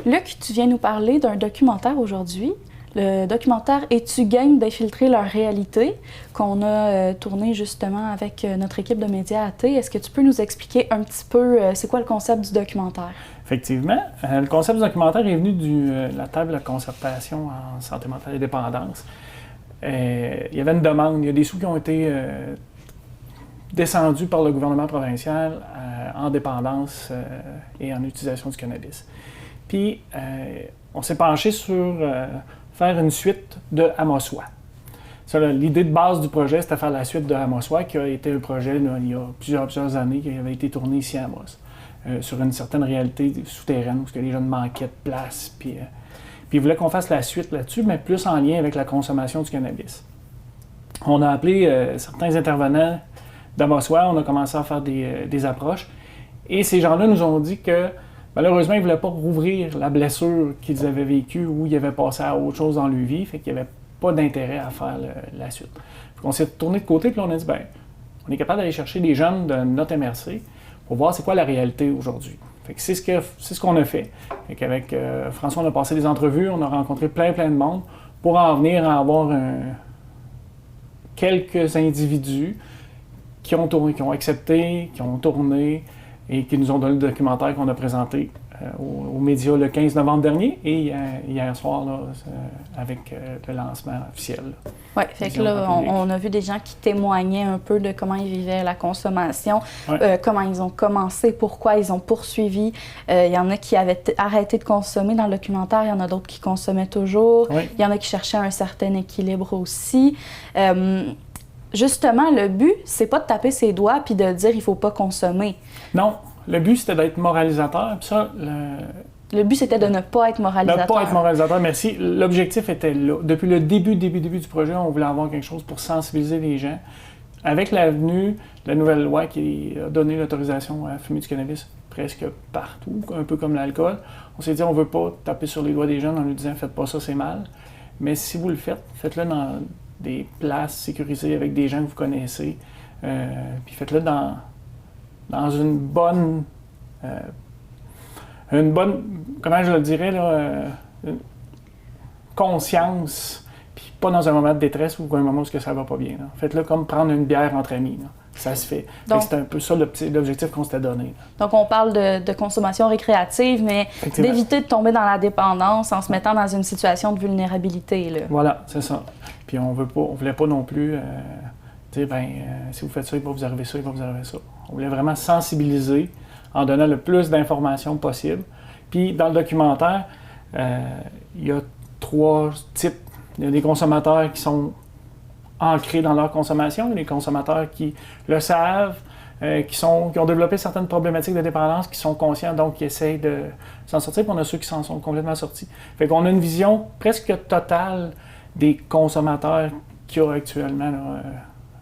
Luc, tu viens nous parler d'un documentaire aujourd'hui. Le documentaire « Es-tu game d'infiltrer leur réalité » qu'on a tourné justement avec notre équipe de médias AT. Est-ce que tu peux nous expliquer un petit peu c'est quoi le concept du documentaire? Effectivement. Le concept du documentaire est venu de la table de concertation en santé mentale et dépendance. Il y avait une demande, il y a des sous qui ont été descendus par le gouvernement provincial en dépendance et en utilisation du cannabis. Puis, on s'est penché sur faire une suite de Amoswa. L'idée de base du projet, c'était faire la suite de Amoswa, qui a été un projet là, il y a plusieurs années, qui avait été tourné ici à Amos, sur une certaine réalité souterraine, où les jeunes manquaient de place. Puis ils voulaient qu'on fasse la suite là-dessus, mais plus en lien avec la consommation du cannabis. On a appelé certains intervenants d'Amoswa, on a commencé à faire des approches, et ces gens-là nous ont dit que malheureusement, ils ne voulaient pas rouvrir la blessure qu'ils avaient vécue ou ils avaient passé à autre chose dans leur vie, fait qu'il n'y avait pas d'intérêt à faire la suite. On s'est tourné de côté, puis on a dit, on est capable d'aller chercher des jeunes de notre MRC pour voir c'est quoi la réalité aujourd'hui. C'est ce qu'on a fait. Avec François, on a passé des entrevues, on a rencontré plein de monde pour en venir à avoir quelques individus qui ont tourné, qui ont accepté, qui ont tourné, et qui nous ont donné le documentaire qu'on a présenté aux médias le 15 novembre dernier et hier soir là, avec le lancement officiel. Oui, fait que là, on a vu des gens qui témoignaient un peu de comment ils vivaient la consommation, comment ils ont commencé, pourquoi ils ont poursuivi. Il y en a qui avaient arrêté de consommer dans le documentaire, il y en a d'autres qui consommaient toujours, il y en a qui cherchaient un certain équilibre aussi. Justement, le but, c'est pas de taper ses doigts puis de dire il faut pas consommer. Non, le but, c'était d'être moralisateur. Puis ça, le but, c'était de ne pas être moralisateur. Ne pas être moralisateur, merci. L'objectif était là. Depuis le début du projet, on voulait avoir quelque chose pour sensibiliser les gens. Avec l'avenue de la nouvelle loi qui a donné l'autorisation à fumer du cannabis presque partout, un peu comme l'alcool, on s'est dit on veut pas taper sur les doigts des jeunes en leur disant « faites pas ça, c'est mal ». Mais si vous le faites, faites-le dans des places sécurisées avec des gens que vous connaissez. Puis faites-le dans une bonne, comment je le dirais, là, conscience, puis pas dans un moment de détresse ou un moment où ça va pas bien. Là. Faites-le comme prendre une bière entre amis. Là. Ça se fait. C'est un peu ça l'objectif qu'on s'était donné. Là. Donc, on parle de consommation récréative, mais d'éviter de tomber dans la dépendance en se mettant dans une situation de vulnérabilité. Là. Voilà, c'est ça. Puis on voulait pas non plus dire, si vous faites ça, il va vous arriver ça, il va vous arriver ça. On voulait vraiment sensibiliser en donnant le plus d'informations possible. Puis dans le documentaire, il y a 3 types. Il y a des consommateurs qui sont ancrés dans leur consommation, il y a des consommateurs qui le savent, qui ont développé certaines problématiques de dépendance, qui sont conscients, donc qui essayent de s'en sortir, puis on a ceux qui s'en sont complètement sortis. Fait qu'on a une vision presque totale des consommateurs qu'il y a actuellement là,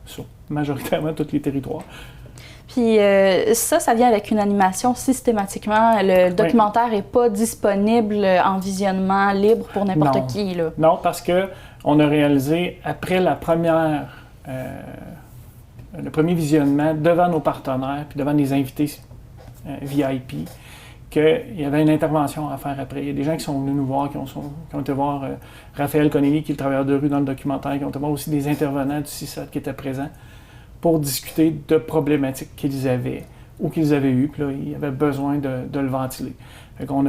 sur majoritairement tous les territoires. Puis ça vient avec une animation systématiquement. Le documentaire n'est pas disponible en visionnement libre pour n'importe qui. Là. Non, parce qu'on a réalisé, après le premier visionnement, devant nos partenaires, puis devant les invités VIP, qu'il y avait une intervention à faire après. Il y a des gens qui sont venus nous voir, qui ont été voir Raphaël Connelly, qui est le travailleur de rue dans le documentaire, qui ont été voir aussi des intervenants du CISAT qui étaient présents pour discuter de problématiques qu'ils avaient ou qu'ils avaient eues, puis là, ils avaient besoin de le ventiler. Fait qu'on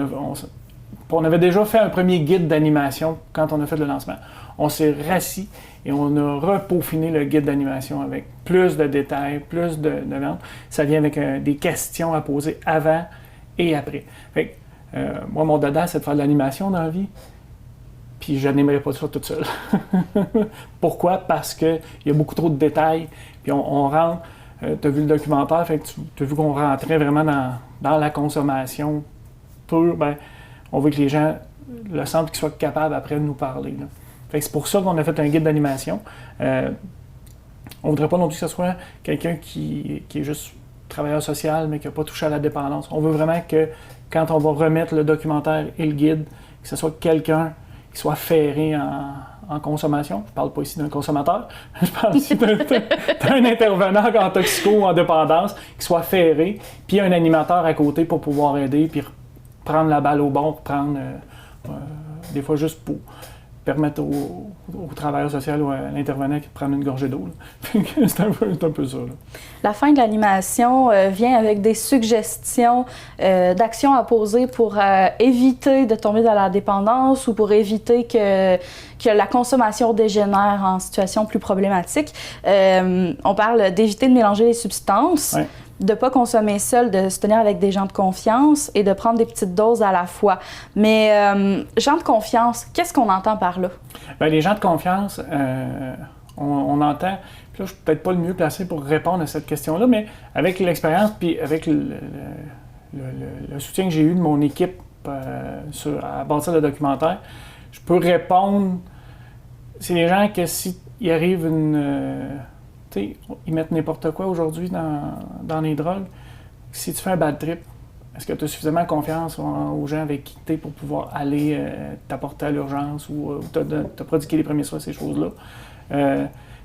on avait déjà fait un premier guide d'animation quand on a fait le lancement. On s'est rassis et on a repaufiné le guide d'animation avec plus de détails, plus de ventes. Ça vient avec des questions à poser avant et après. Fait que, moi, mon dada, c'est de faire de l'animation dans la vie. Puis je n'aimerais pas ça toute seule. Pourquoi? Parce qu'il y a beaucoup trop de détails. Puis on rentre, tu as vu le documentaire, fait que tu as vu qu'on rentrait vraiment dans la consommation pure. On veut que les gens le sentent, qu'ils soient capables après de nous parler. Là. Fait que c'est pour ça qu'on a fait un guide d'animation. On ne voudrait pas non plus que ce soit quelqu'un qui est juste travailleur social, mais qui n'a pas touché à la dépendance. On veut vraiment que quand on va remettre le documentaire et le guide, que ce soit quelqu'un qui soit ferré en consommation. Je ne parle pas ici d'un consommateur. Je parle ici d'un intervenant en toxico ou en dépendance qui soit ferré, puis un animateur à côté pour pouvoir aider, puis prendre la balle au bon, prendre des fois juste pour permettre au travailleur social ou à l'intervenant de prendre une gorgée d'eau. C'est un peu ça. Là. La fin de l'animation vient avec des suggestions d'actions à poser pour éviter de tomber dans la dépendance ou pour éviter que la consommation dégénère en situation plus problématique. On parle d'éviter de mélanger les substances. Ouais. De ne pas consommer seul, de se tenir avec des gens de confiance et de prendre des petites doses à la fois. Mais gens de confiance, qu'est-ce qu'on entend par là? Bien, les gens de confiance, on entend... Puis là, je ne suis peut-être pas le mieux placé pour répondre à cette question-là, mais avec l'expérience puis avec le soutien que j'ai eu de mon équipe à bâtir le documentaire, je peux répondre... C'est les gens que s'il arrive ils mettent n'importe quoi aujourd'hui dans les drogues. Si tu fais un bad trip, est-ce que tu as suffisamment confiance aux gens avec qui tu es pour pouvoir aller t'apporter à l'urgence ou te prodiguer les premiers soins, ces choses-là?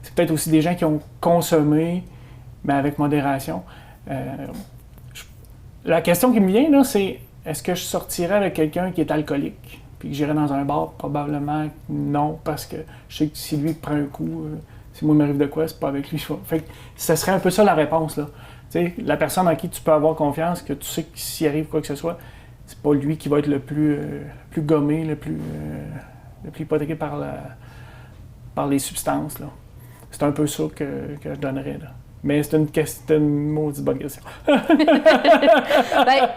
C'est peut-être aussi des gens qui ont consommé, mais avec modération. La question qui me vient, là, c'est est-ce que je sortirais avec quelqu'un qui est alcoolique puis que j'irais dans un bar? Probablement non, parce que je sais que si lui prend un coup... Si moi, il m'arrive de quoi, c'est pas avec lui. Fait que ce serait un peu ça la réponse, là. T'sais, la personne en qui tu peux avoir confiance, que tu sais que s'il arrive quoi que ce soit, c'est pas lui qui va être le plus gommé, le plus hypothéqué par les substances, là. C'est un peu ça que je donnerais, là. Mais c'est une maudite bonne question.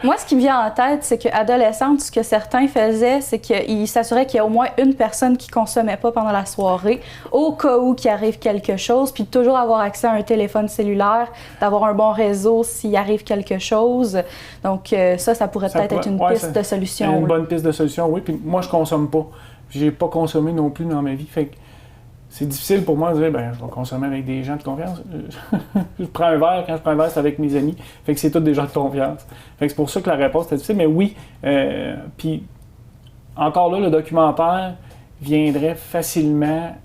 Moi, ce qui me vient en tête, c'est qu'adolescente, ce que certains faisaient, c'est qu'ils s'assuraient qu'il y a au moins une personne qui ne consommait pas pendant la soirée, au cas où qu'il arrive quelque chose, puis toujours avoir accès à un téléphone cellulaire, d'avoir un bon réseau s'il arrive quelque chose. Donc ça pourrait peut-être être une piste de solution. Une bonne piste de solution, oui. Puis moi, je consomme pas. J'ai pas consommé non plus dans ma vie. Fait que c'est difficile pour moi de dire, je vais consommer avec des gens de confiance. Je prends un verre, quand je prends un verre, c'est avec mes amis. Fait que c'est tous des gens de confiance. Fait que c'est pour ça que la réponse était difficile. Mais oui, puis encore là, le documentaire viendrait facilement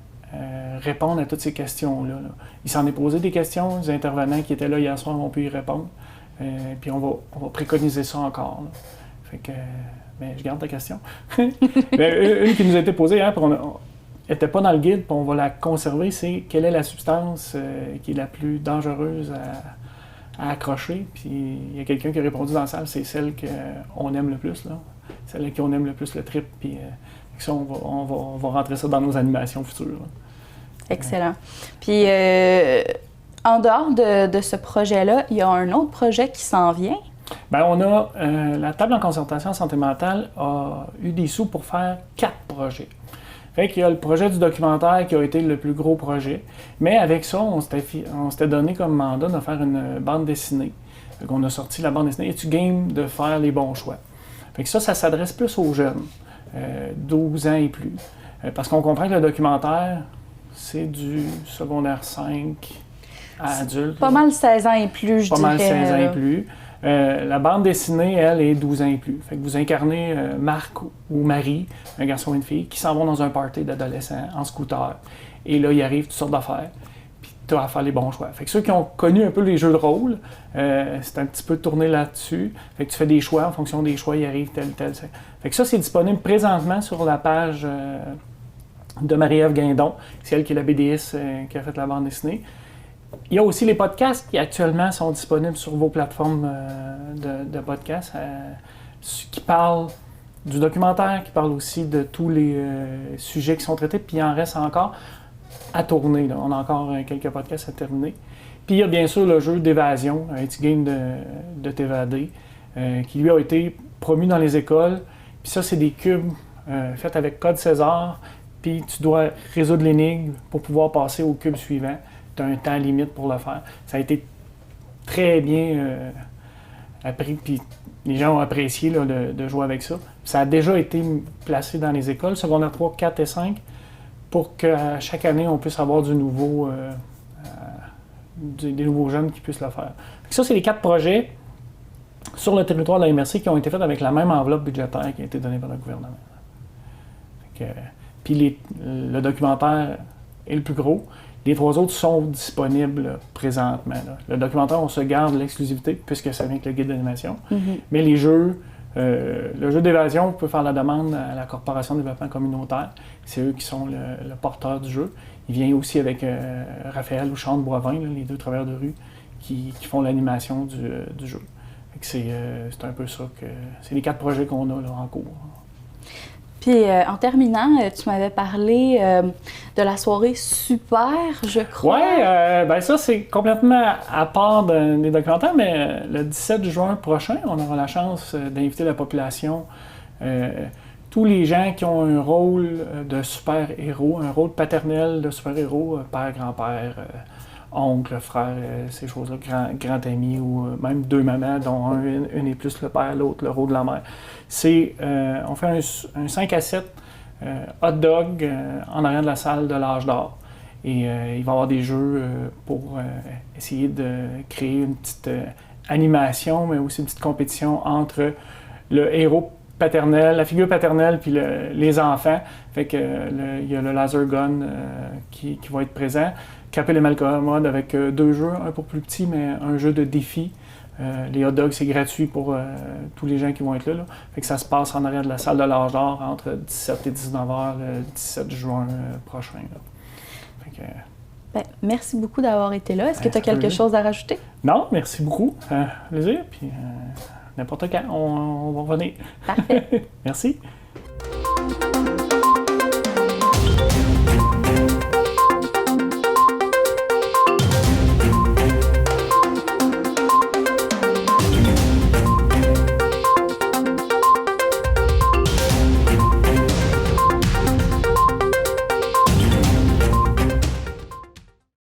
répondre à toutes ces questions-là. Là. Il s'en est posé des questions. Les intervenants qui étaient là hier soir ont pu y répondre. Puis on va préconiser ça encore. Là. Fait que, je garde ta question. Une qui nous a été posée hier, n'était pas dans le guide, puis on va la conserver, c'est quelle est la substance qui est la plus dangereuse à accrocher. Puis il y a quelqu'un qui a répondu dans la salle, c'est celle qu'on aime le plus, là. Celle à qui on aime le plus le trip. Puis ça, on va rentrer ça dans nos animations futures. Là. Excellent. Puis en dehors de ce projet-là, il y a un autre projet qui s'en vient. Bien, on a la table en concertation en santé mentale a eu des sous pour faire 4 projets. Fait qu'il y a le projet du documentaire qui a été le plus gros projet. Mais avec ça, on s'était donné comme mandat de faire une bande dessinée. Fait qu'on a sorti la bande dessinée. Es-tu game de faire les bons choix? Fait que ça s'adresse plus aux jeunes, 12 ans et plus. Parce qu'on comprend que le documentaire, c'est du secondaire 5 à adulte. Pas mal 16 ans et plus, je dirais. Pas mal 16 ans et plus. La bande dessinée, elle, est 12 ans et plus. Fait que vous incarnez Marc ou Marie, un garçon et une fille, qui s'en vont dans un party d'adolescents en scooter. Et là, il arrive toutes sortes d'affaires. Puis tu as à faire les bons choix. Fait que ceux qui ont connu un peu les jeux de rôle, c'est un petit peu tourné là-dessus. Fait que tu fais des choix, en fonction des choix, il arrive tel. Fait que ça, c'est disponible présentement sur la page de Marie-Ève Guindon. C'est elle qui est la BDS qui a fait la bande dessinée. Il y a aussi les podcasts qui actuellement sont disponibles sur vos plateformes de podcasts qui parlent du documentaire, qui parlent aussi de tous les sujets qui sont traités, puis il en reste encore à tourner. Là. On a encore quelques podcasts à terminer. Puis il y a bien sûr le jeu d'évasion, un petit game de t'évader, qui lui a été promu dans les écoles. Puis ça, c'est des cubes faits avec code César, puis tu dois résoudre l'énigme pour pouvoir passer au cube suivant. Tu as un temps limite pour le faire. Ça a été très bien appris, puis les gens ont apprécié là, de jouer avec ça. Ça a déjà été placé dans les écoles, secondaire 3, 4 et 5, pour qu'à chaque année, on puisse avoir des nouveaux jeunes qui puissent le faire. Ça, c'est les 4 projets sur le territoire de la MRC qui ont été faits avec la même enveloppe budgétaire qui a été donnée par le gouvernement. Puis le documentaire est le plus gros. Les 3 autres sont disponibles là, présentement. Là. Le documentaire, on se garde l'exclusivité puisque ça vient avec le guide d'animation. Mm-hmm. Mais les jeux, Le jeu d'évasion, vous pouvez faire la demande à la Corporation de développement communautaire. C'est eux qui sont le porteur du jeu. Il vient aussi avec Raphaël ou Sean Boivin, là, les deux travailleurs de rue, qui font l'animation du jeu. C'est un peu ça que... C'est les 4 projets qu'on a là, en cours. Puis en terminant, tu m'avais parlé de la soirée Super, je crois. Oui, ben ça c'est complètement à part des documentaires, mais le 17 juin prochain, on aura la chance d'inviter la population, tous les gens qui ont un rôle de super-héros, un rôle paternel de super-héros, père, grand-père, oncle, frère, ces choses-là, grand ami, ou même 2 mamans, dont une est plus le père, l'autre le rôle de la mère. On fait un 5 à 7 hot dog en arrière de la salle de l'Âge d'Or. Et il va y avoir des jeux pour essayer de créer une petite animation, mais aussi une petite compétition entre le héros paternel, la figure paternelle, puis les enfants. Fait que il y a le laser gun qui va être présent. Capel et Malcommode avec 2 jeux, un pour plus petit, mais un jeu de défi. Les hot dogs, c'est gratuit pour tous les gens qui vont être là. Fait que ça se passe en arrière de la salle de l'Âge d'Or entre 17 et 19h le 17 juin prochain. Fait que, ben, merci beaucoup d'avoir été là. Est-ce que tu as quelque chose à rajouter? Non, merci beaucoup. Plaisir. Puis n'importe quand, on va revenir. Parfait. Merci.